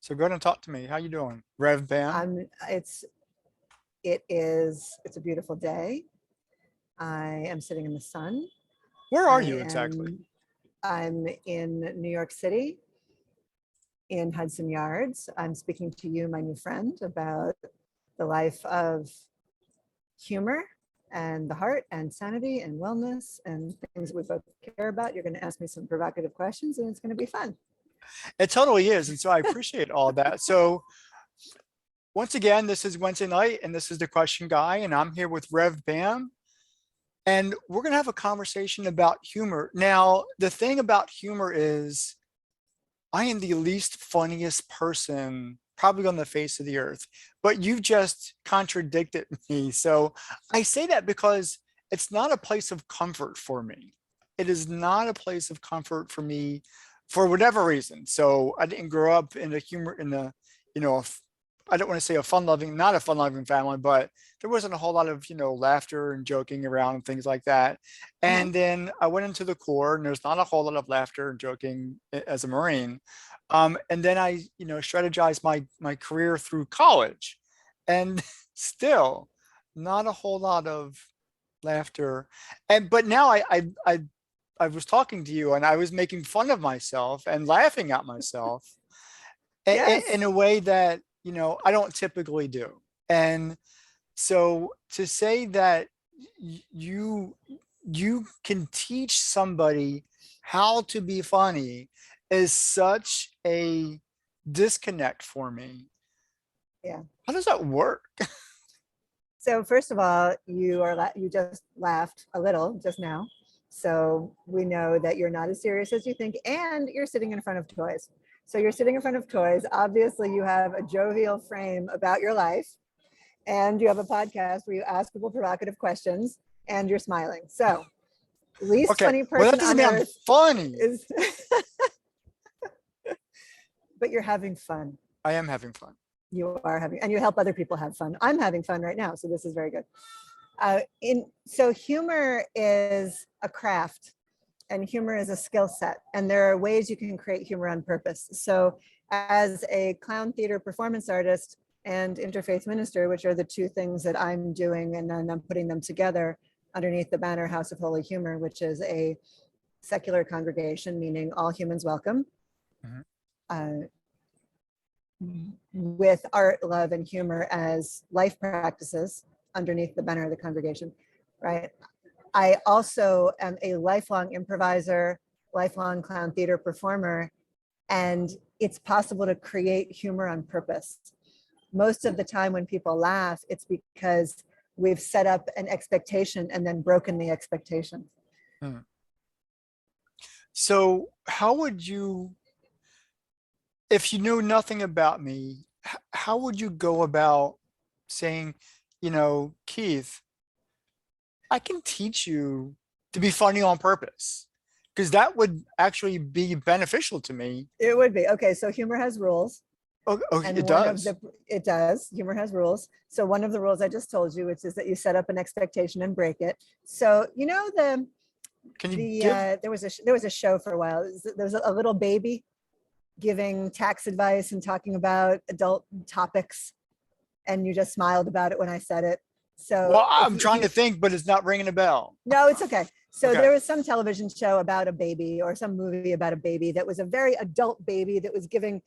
So go ahead and talk to me. How you doing? Rev BAM? I'm it's a beautiful day. I am sitting in the sun. Where are I you exactly? am I'm in New York City in Hudson Yards. I'm speaking to you, my new friend, about the life of humor and the heart and sanity and wellness and things we both care about. You're going to ask me some provocative questions and it's going to be fun. It totally is. And so I appreciate all that. So once again, this is Wednesday night and this is the question guy. And I'm here with Rev BAM. And we're going to have a conversation about humor. Now, the thing about humor is I am the least funniest person probably on the face of the earth, but you just contradicted me. So I say that because it's not a place of comfort for me. It is not a place of comfort for me for whatever reason. So I didn't grow up in the humor in the, you know, I don't want to say a fun loving, not a fun loving family, but there wasn't a whole lot of, laughter and joking around and things like that. Uh-huh. And then I went into the Corps and there's not a whole lot of laughter and joking as a Marine. And then I, strategized my career through college and still not a whole lot of laughter. But now I was talking to you and I was making fun of myself and laughing at myself Yes. in a way that, I don't typically do. And so to say that you you can teach somebody how to be funny is such a disconnect for me. Yeah. How does that work? So first of all, you just laughed a little just now. So we know that you're not as serious as you think, and you're sitting in front of toys. So you're sitting in front of toys. Obviously, you have a jovial frame about your life, and you have a podcast where you ask people provocative questions, and you're smiling. So least Okay, funny well, that person doesn't on mean I'm earth funny. is, but you're having fun. I am having fun. You are having, and you help other people have fun. I'm having fun right now, so this is very good. So humor is a craft and humor is a skill set, and there are ways you can create humor on purpose. So as a clown theater performance artist and interfaith minister, which are the two things that I'm doing, and then I'm putting them together underneath the banner House of Holy Humor, which is a secular congregation, meaning all humans welcome, Mhm. with art, love, and humor as life practices underneath the banner of the congregation, right? I also am a lifelong improviser, lifelong clown theater performer, and it's possible to create humor on purpose. Most of the time when people laugh, it's because we've set up an expectation and then broken the expectation. Hmm. So how would you, if you knew nothing about me, how would you go about saying, Keith, I can teach you to be funny on purpose? Because that would actually be beneficial to me. It would be. Okay, so humor has rules. Oh, And it does. it does, humor has rules. So one of the rules I just told you, which is that you set up an expectation and break it. So, Can you give? there was a show for a while. There was a little baby giving tax advice and talking about adult topics, and you just smiled about it when I said it. So Well, I'm trying to think, but it's not ringing a bell. no, it's okay. So Okay. there was some television show about a baby or some movie about a baby that was a very adult baby that was giving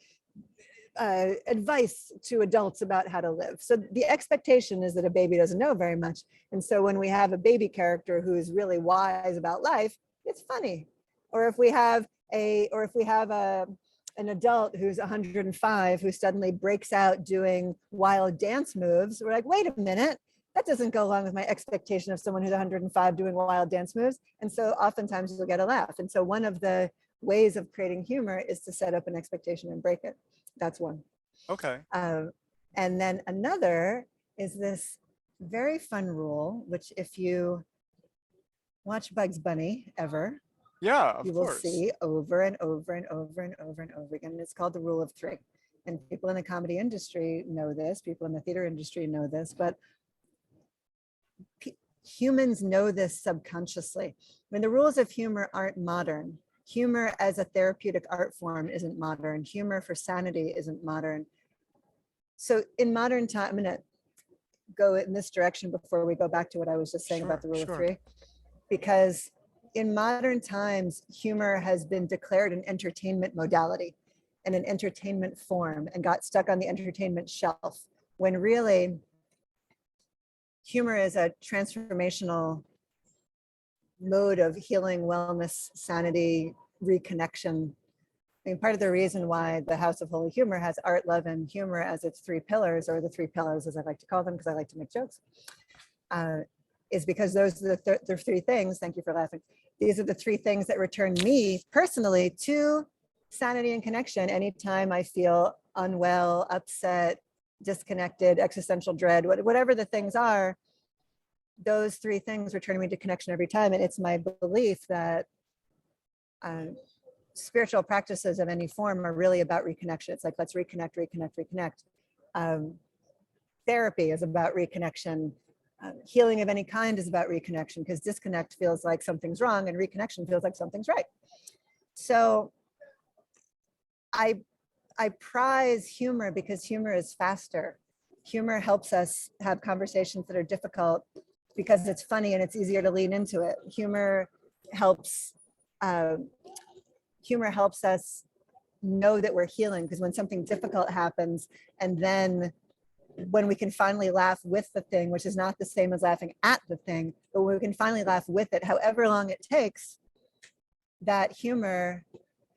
advice to adults about how to live. So the expectation is that a baby doesn't know very much. And so when we have a baby character who's really wise about life, it's funny. Or if we have an adult who's 105 who suddenly breaks out doing wild dance moves, we're like, wait a minute, that doesn't go along with my expectation of someone who's 105 doing wild dance moves. And so oftentimes you'll get a laugh. And so one of the ways of creating humor is to set up an expectation and break it. That's one. Okay. And then another is this very fun rule, which if you watch Bugs Bunny ever, Yeah, of you will course. see over and over and over and over and over again. And it's called the rule of three. And people in the comedy industry know this, people in the theater industry know this, but humans know this subconsciously. I mean, the rules of humor aren't modern. Humor as a therapeutic art form isn't modern. Humor for sanity isn't modern. So in modern time, I'm going to go in this direction before we go back to what I was just saying about the rule of three, because in modern times, humor has been declared an entertainment modality and an entertainment form and got stuck on the entertainment shelf, when really humor is a transformational mode of healing, wellness, sanity, reconnection. I mean, part of the reason why the House of Holy Humor has art, love, and humor as its three pillars, or the three pillars as I like to call them, because I like to make jokes, is because those are the three things. Thank you for laughing. These are the three things that return me personally to sanity and connection anytime I feel unwell, upset, disconnected, existential dread, whatever the things are. Those three things return me to connection every time. And it's my belief that spiritual practices of any form are really about reconnection. It's like, let's reconnect, reconnect, reconnect. Therapy is about reconnection. Healing of any kind is about reconnection, because disconnect feels like something's wrong and reconnection feels like something's right. So I prize humor because humor is faster. Humor helps us have conversations that are difficult because it's funny and it's easier to lean into it. Humor helps us know that we're healing, because when something difficult happens, and then when we can finally laugh with the thing, which is not the same as laughing at the thing, but when we can finally laugh with it, however long it takes, that humor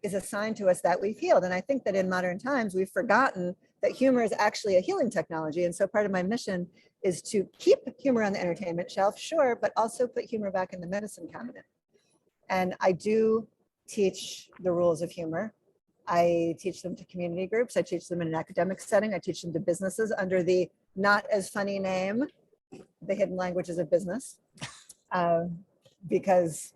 is a sign to us that we've healed. And I think that in modern times, we've forgotten that humor is actually a healing technology. And so part of my mission is to keep humor on the entertainment shelf, sure, but also put humor back in the medicine cabinet. And I do teach the rules of humor. I teach them to community groups. I teach them in an academic setting. I teach them to businesses under the not as funny name, The Hidden Languages of Business, because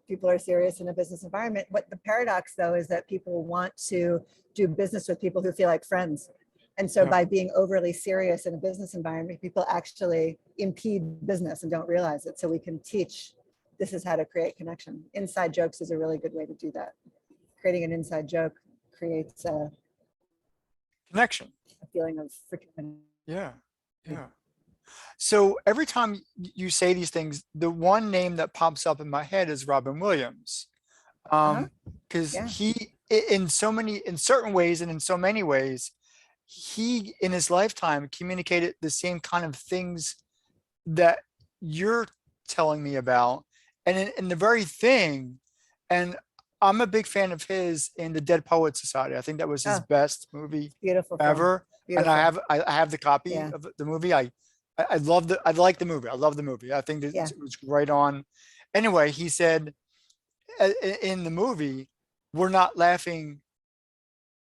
people are serious in a business environment. What the paradox, though, is that people want to do business with people who feel like friends. And so by being overly serious in a business environment, people actually impede business and don't realize it. So we can teach this is how to create connection. Inside jokes is a really good way to do that. Creating an inside joke creates a connection, a feeling of freaking. Yeah. So every time you say these things, the one name that pops up in my head is Robin Williams. Because he, in certain ways and in so many ways, he in his lifetime communicated the same kind of things that you're telling me about, and in the very thing. And I'm a big fan of his in The Dead Poets Society. I think that was his best movie Beautiful ever. Beautiful. And I have the copy of the movie. I loved it. I like the movie. I love the movie. I think it was right on. Anyway, he said in the movie, we're laughing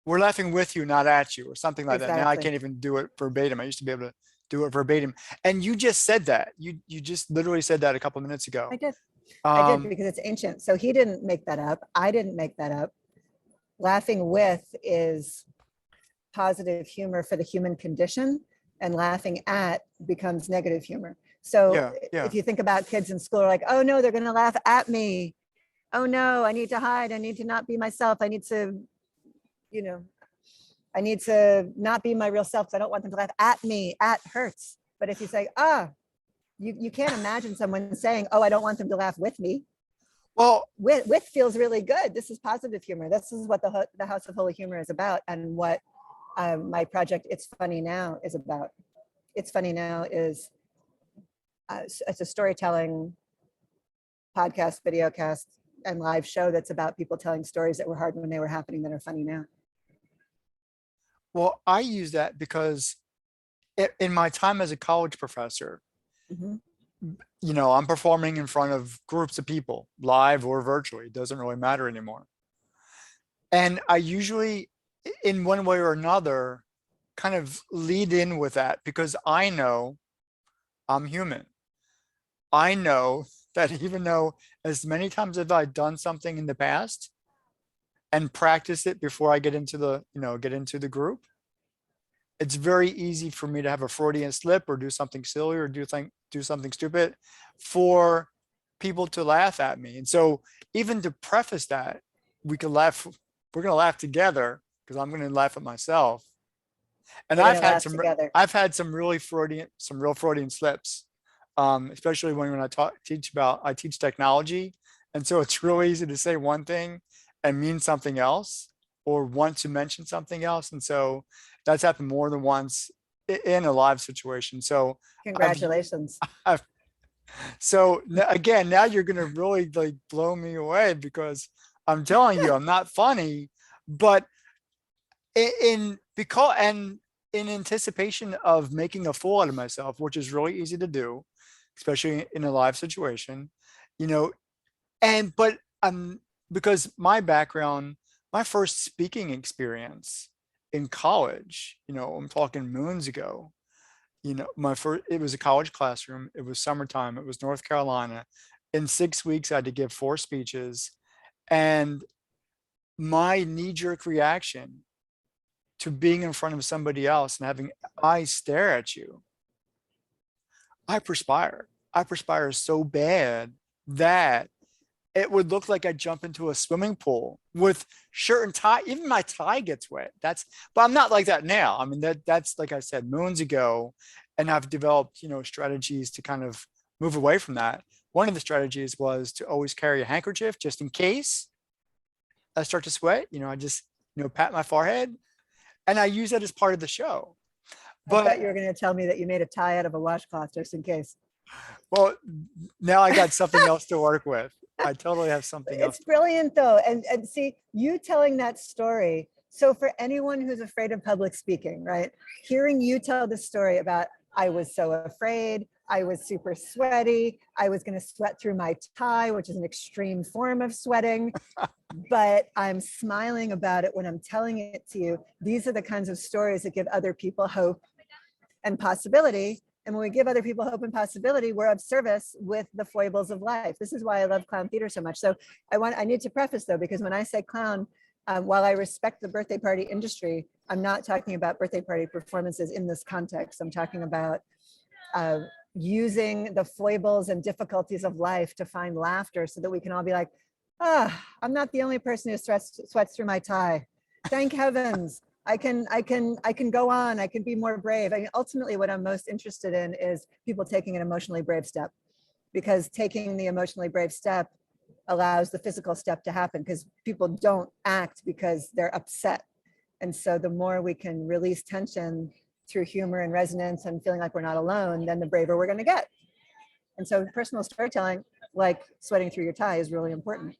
with you, not at you, or something like that. Now I can't even do it verbatim. I used to be able to do it verbatim. And you just said that. You just literally said that a couple of minutes ago. I did. I did, because it's ancient. So he didn't make that up. I didn't make that up. Laughing with is positive humor for the human condition, and laughing at becomes negative humor. So if you think about kids in school are like, oh no, they're going to laugh at me. Oh no, I need to hide. I need to not be myself. I need to, I need to not be my real self, because I don't want them to laugh at me. At hurts. But if you say, you can't imagine someone saying, oh, I don't want them to laugh with me. Well, with feels really good. This is positive humor. This is what the House of Holy Humor is about, and what my project It's Funny Now is about. It's Funny Now is it's a storytelling podcast, videocast, and live show that's about people telling stories that were hard when they were happening that are funny now. Well, I use that because in my time as a college professor, I'm performing in front of groups of people, live or virtually. It doesn't really matter anymore. And I usually, in one way or another, kind of lead in with that, because I know I'm human. I know that even though as many times have I done something in the past and practice it before I get into the group, it's very easy for me to have a Freudian slip or do something silly or do something stupid. For people to laugh at me. And so even to preface that, we're going to laugh together because I'm going to laugh at myself. And We're gonna laugh together. I've had some real Freudian slips, especially when I teach technology. And so it's really easy to say one thing and mean something else, or want to mention something else. And so that's happened more than once in a live situation. So Congratulations. again, now you're going to really like blow me away, because I'm telling you, I'm not funny, but in anticipation of making a fool out of myself, which is really easy to do, especially in a live situation, you know, but because my background, my first speaking experience in college, I'm talking moons ago, it was a college classroom. It was summertime. It was North Carolina. In 6 weeks, I had to give 4 speeches. And my knee-jerk reaction to being in front of somebody else and having eyes stare at you, I perspire. I perspire so bad that it would look like I jump into a swimming pool with shirt and tie. Even my tie gets wet. But I'm not like that now. I mean, that's like I said, moons ago, and I've developed, strategies to kind of move away from that. One of the strategies was to always carry a handkerchief just in case I start to sweat. I just, pat my forehead, and I use that as part of the show. But I thought you were going to tell me that you made a tie out of a washcloth just in case. Well, now I got something else to work with. I totally have something else. It's brilliant though. And see, you telling that story. So for anyone who's afraid of public speaking, right? Hearing you tell the story about, I was so afraid, I was super sweaty, I was going to sweat through my tie, which is an extreme form of sweating, but I'm smiling about it when I'm telling it to you. These are the kinds of stories that give other people hope and possibility. And when we give other people hope and possibility, we're of service with the foibles of life. This is why I love clown theater so much. So I need to preface though, because when I say clown, while I respect the birthday party industry, I'm not talking about birthday party performances in this context. I'm talking about using the foibles and difficulties of life to find laughter so that we can all be like, I'm not the only person who sweats through my tie. Thank heavens. I can go on. I can be more brave. I mean, ultimately, what I'm most interested in is people taking an emotionally brave step, because taking the emotionally brave step allows the physical step to happen, because people don't act because they're upset. And so the more we can release tension through humor and resonance and feeling like we're not alone, then the braver we're going to get. And so personal storytelling, like sweating through your tie, is really important.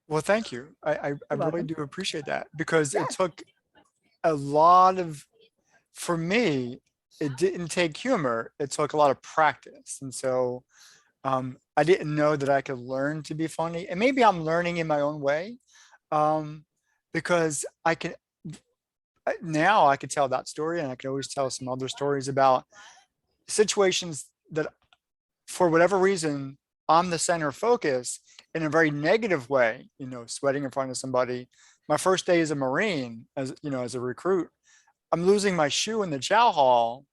Well, thank you. I really do appreciate that, because Yeah. it took a lot of, for me, it didn't take humor. It took a lot of practice. And so I didn't know that I could learn to be funny. And maybe I'm learning in my own way, because now I could tell that story, and I could always tell some other stories about situations that, for whatever reason, I'm the center of focus in a very negative way, sweating in front of somebody. My first day as a Marine, as a recruit, I'm losing my shoe in the chow hall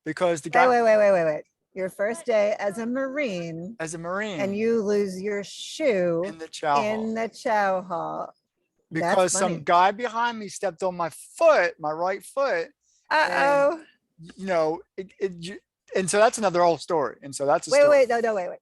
because the guy. Wait. Your first day as a Marine. And you lose your shoe in the chow hall. Because some guy behind me stepped on my foot, my right foot. Uh-oh. And so that's another whole story. And so that's a story. Wait.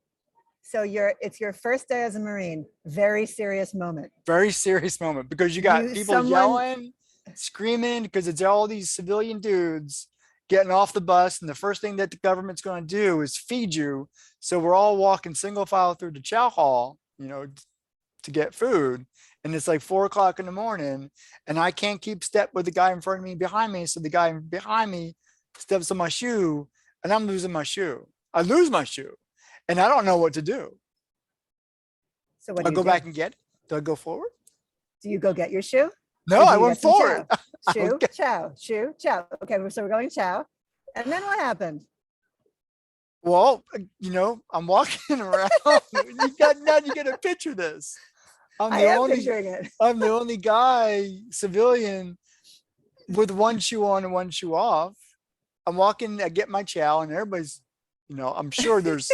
So it's your first day as a Marine. Very serious moment. Very serious moment, because you got people yelling, screaming, because it's all these civilian dudes getting off the bus. And the first thing that the government's going to do is feed you. So we're all walking single file through the chow hall, to get food. And it's like 4 o'clock in the morning, and I can't keep step with the guy in front of me, behind me. So the guy behind me steps on my shoe, and I'm losing my shoe. I lose my shoe, and I don't know what to do. So what do I go back and get it? Do I go forward? Do you go get your shoe? No, I went forward. Shoe, chow. Okay, so we're going chow. And then what happened? Well, I'm walking around. You got to picture this. I'm the only guy, civilian, with one shoe on and one shoe off. I'm walking, I get my chow, and everybody's, I'm sure there's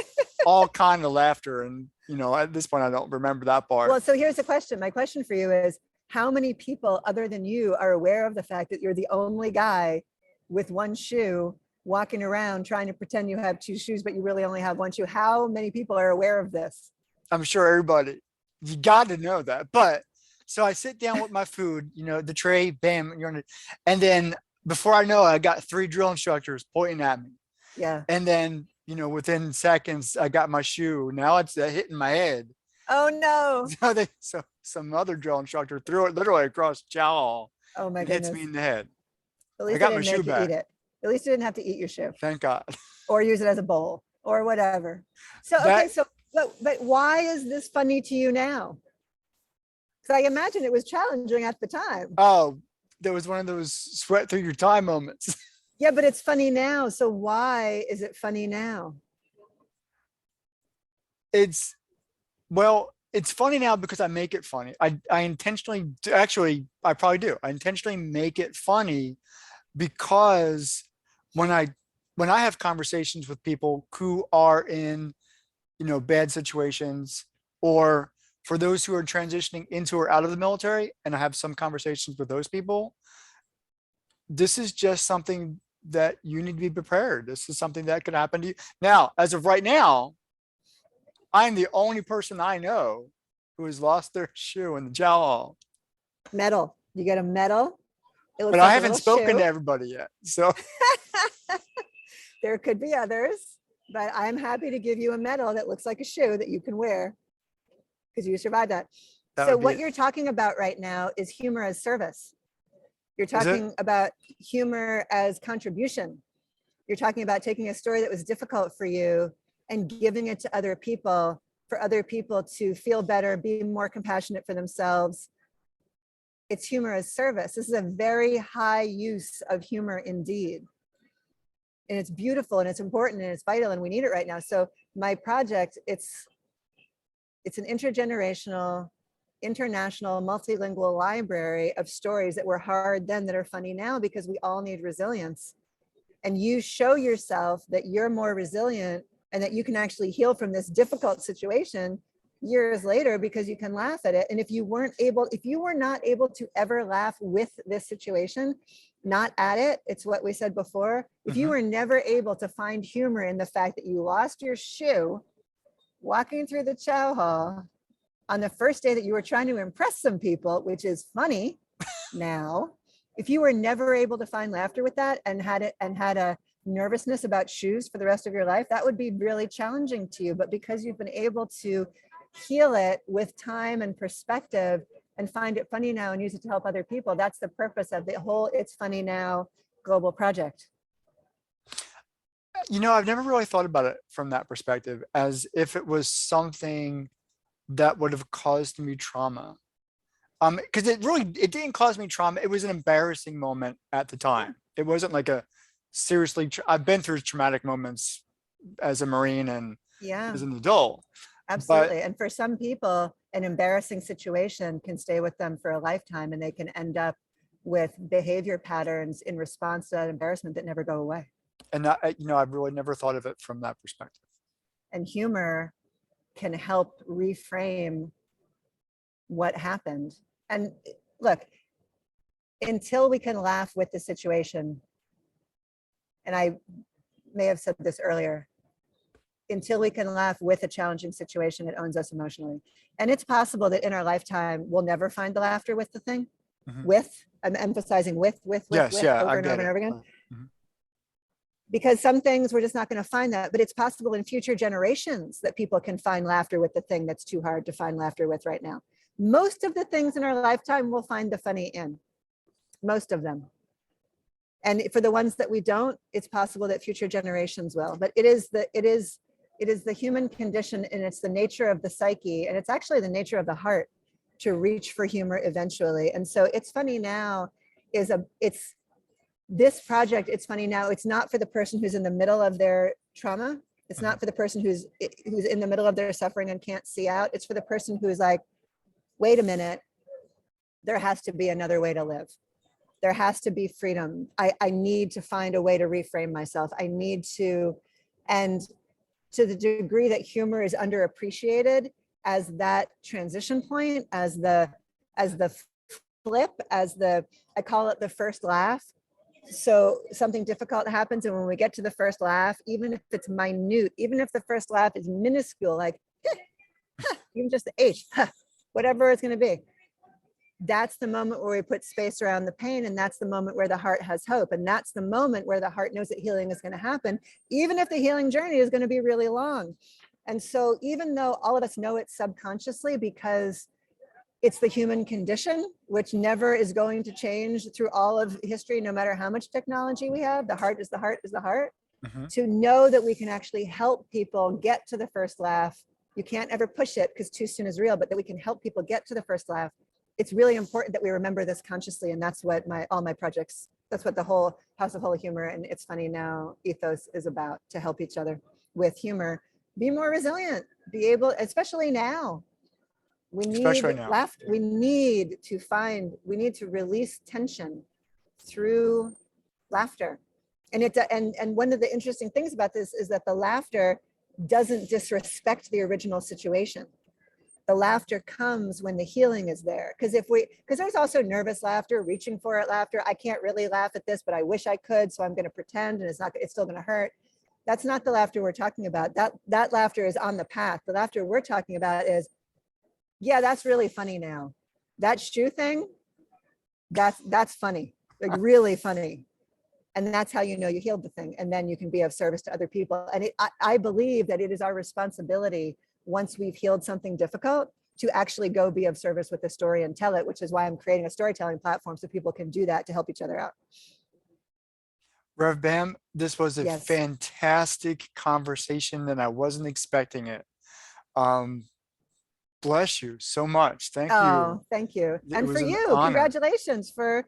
all kind of laughter. And, you know, at this point, I don't remember that part. Well, so here's the question. My question for you is, how many people other than you are aware of the fact that you're the only guy with one shoe walking around trying to pretend you have two shoes, but you really only have one shoe? How many people are aware of this? I'm sure everybody, you got to know that. But so I sit down with my food, you know, the tray, bam, and then before I know it, I got 3 drill instructors pointing at me. Yeah. And then, you know, within seconds, I got my shoe. Now it's hitting my head. Oh no. So some other drill instructor threw it literally across the chow hall. Oh my and goodness. hits me in the head. At least I got I my didn't shoe make you back. eat it. At least you didn't have to eat your shoe Thank God. or use it as a bowl or whatever. So, okay. So, but why is this funny to you now? Because I imagine it was challenging at the time. Oh, there was one of those sweat through your tie moments. Yeah, but it's funny now. So why is it funny now? It's funny now because I make it funny. I intentionally actually, I probably do. I intentionally make it funny because when I have conversations with people who are in, you know, bad situations, or for those who are transitioning into or out of the military, and I have some conversations with those people, this is just something that you need to be prepared. This is something that could happen to you. Now, as of right now, I'm the only person I know who has lost their shoe in the chow hall. Medal. You get a medal. It looks But like I a haven't little spoken shoe. to everybody yet. So There could be others, but I'm happy to give you a medal that looks like a shoe that you can wear because you survived that. that So would be what it. you're talking about right now is humor as service. You're Is it? talking about humor as contribution. You're talking about taking a story that was difficult for you and giving it to other people, for other people to feel better, be more compassionate for themselves. It's humor as service. This is a very high use of humor indeed. And it's beautiful and it's important and it's vital and we need it right now. So my project, it's an intergenerational, international, multilingual library of stories that were hard then that are funny now because we all need resilience. And you show yourself that you're more resilient and that you can actually heal from this difficult situation years later because you can laugh at it. And if you were not able to ever laugh with this situation, not at it, it's what we said before. If you were never able to find humor in the fact that you lost your shoe walking through the chow hall on the first day that you were trying to impress some people, which is funny now, if you were never able to find laughter with that and had a nervousness about shoes for the rest of your life, that would be really challenging to you. But because you've been able to heal it with time and perspective and find it funny now and use it to help other people, that's the purpose of the whole It's Funny Now global project. You know, I've never really thought about it from that perspective, as if it was something that would have caused me trauma. Because it didn't cause me trauma. It was an embarrassing moment at the time. It wasn't like a seriously, I've been through traumatic moments as a Marine and Yeah, as an adult. absolutely. And for some people, an embarrassing situation can stay with them for a lifetime and they can end up with behavior patterns in response to that embarrassment that never go away. And you know, I've really never thought of it from that perspective. And humor can help reframe what happened. And look, until we can laugh with the situation, and I may have said this earlier, until we can laugh with a challenging situation, it owns us emotionally. And it's possible that in our lifetime, we'll never find the laughter with the thing. I'm emphasizing with Yes, yeah, over I and get over and it. over again. Because some things we're just not going to find that, but it's possible in future generations that people can find laughter with the thing that's too hard to find laughter with right now. Most of the things in our lifetime we'll find the funny in, most of them. And for the ones that we don't, it's possible that future generations will. But it is the human condition, and it's the nature of the psyche, and it's actually the nature of the heart to reach for humor eventually. And so It's Funny Now it's this project. It's funny now. It's not for the person who's in the middle of their trauma. It's not for the person who's in the middle of their suffering and can't see out. It's for the person who's like, wait a minute, there has to be another way to live. There has to be freedom. I need to find a way to reframe myself. I need to, and to the degree that humor is underappreciated as that transition point, as the flip, as the, I call it the first laugh. So something difficult happens, and when we get to the first laugh, even if it's minute, even if the first laugh is minuscule, like even just the H, whatever it's going to be, that's the moment where we put space around the pain, and that's the moment where the heart has hope, and that's the moment where the heart knows that healing is going to happen, even if the healing journey is going to be really long. And so even though all of us know it subconsciously, because it's the human condition, which never is going to change through all of history, no matter how much technology we have, the heart is the heart is the heart. To know that we can actually help people get to the first laugh. You can't ever push it because too soon is real, but that we can help people get to the first laugh. It's really important that we remember this consciously. And that's what all my projects, that's what the whole House of Holy Humor and It's Funny Now ethos is about, to help each other with humor, be more resilient, be able, especially now. We need laughter. We need to release tension through laughter. And and one of the interesting things about this is that the laughter doesn't disrespect the original situation. The laughter comes when the healing is there. Because there's also nervous laughter, reaching for it laughter. I can't really laugh at this, but I wish I could, so I'm going to pretend, and it's still going to hurt. That's not the laughter we're talking about. That laughter is on the path. The laughter we're talking about is, yeah, that's really funny now. That shoe thing, that's funny, like really funny. And that's how you know you healed the thing. And then you can be of service to other people. And I believe that it is our responsibility, once we've healed something difficult, to actually go be of service with the story and tell it, which is why I'm creating a storytelling platform so people can do that to help each other out. Rev BAM, this was a Yes. fantastic conversation and I wasn't expecting it. Bless you so much. Thank you. Thank you. It And was for an you, honor. congratulations for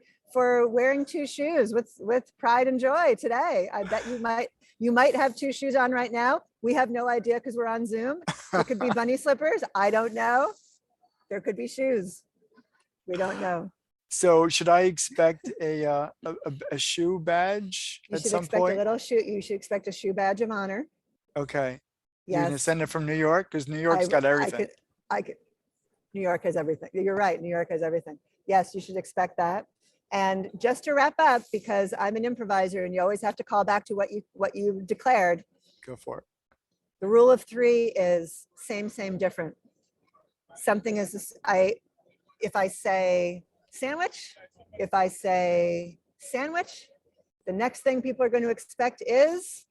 wearing two shoes with pride and joy today. I bet you might have two shoes on right now. We have no idea because we're on Zoom. It could be bunny slippers. I don't know. There could be shoes. We don't know. So should I expect a shoe badge You at should some expect point? a little shoe. You should expect a shoe badge of honor. Okay. You're gonna Yes. send it from New York? Because New York's got everything. I could. New York has everything. You're right. New York has everything. Yes, you should expect that. And just to wrap up, because I'm an improviser and you always have to call back to what you declared. Go for it. The rule of three is same, different. Something is, if I say sandwich, if I say sandwich, the next thing people are going to expect is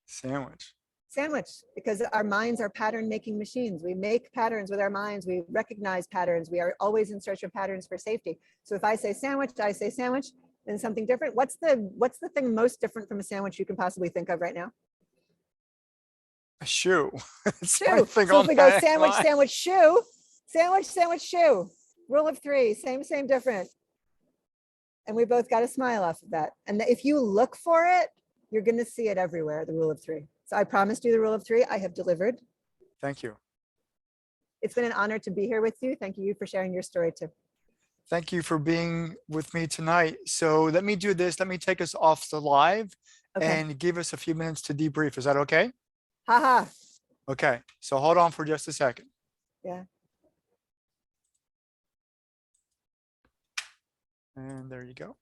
Sandwich. sandwich, because our minds are pattern making machines. We make patterns with our minds. We recognize patterns. We are always in search of patterns for safety. So if I say sandwich, then something different. What's the thing most different from a sandwich you can possibly think of right now? A shoe. Shoe. So if we go sandwich, sandwich, shoe, sandwich, sandwich, shoe. Rule of three, same, different. And we both got a smile off of that. And if you look for it, you're going to see it everywhere, the rule of three. So I promised you the rule of three. I have delivered. Thank you. It's been an honor to be here with you. Thank you for sharing your story too. Thank you for being with me tonight. So let me do this. Let me take us off the live and give us a few minutes to debrief. Is that okay? Haha. Okay. So hold on for just a second. Yeah. And there you go.